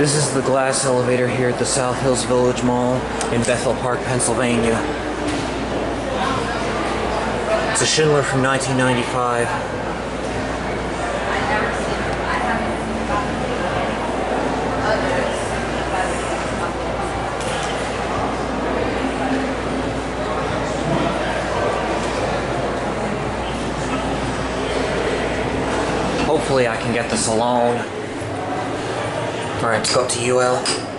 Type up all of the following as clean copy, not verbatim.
This is the glass elevator here at the South Hills Village Mall in Bethel Park, Pennsylvania. It's a Schindler from 1995. Hopefully I can get this alone. Alright, let's go up to UL.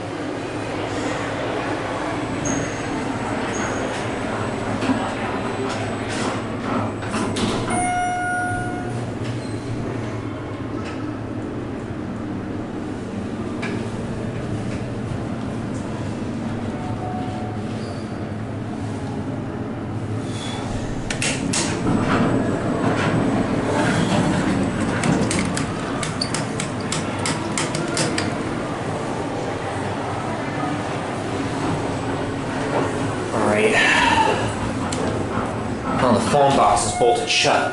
Well, the phone box is bolted shut.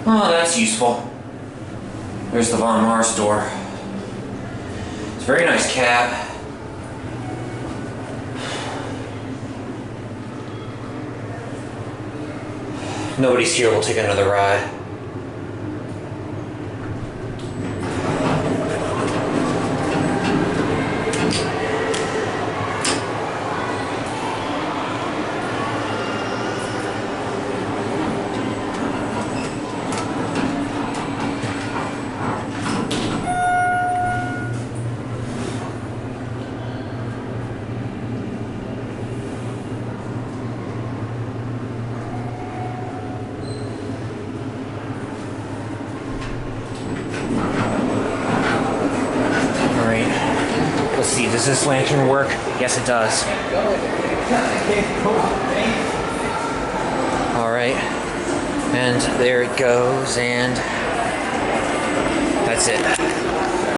Oh, that's useful. There's the Von Mars door. It's a very nice cab. Nobody's here. We'll take another ride. Let's see, does this lantern work? Yes, it does. Alright. And there it goes, and that's it.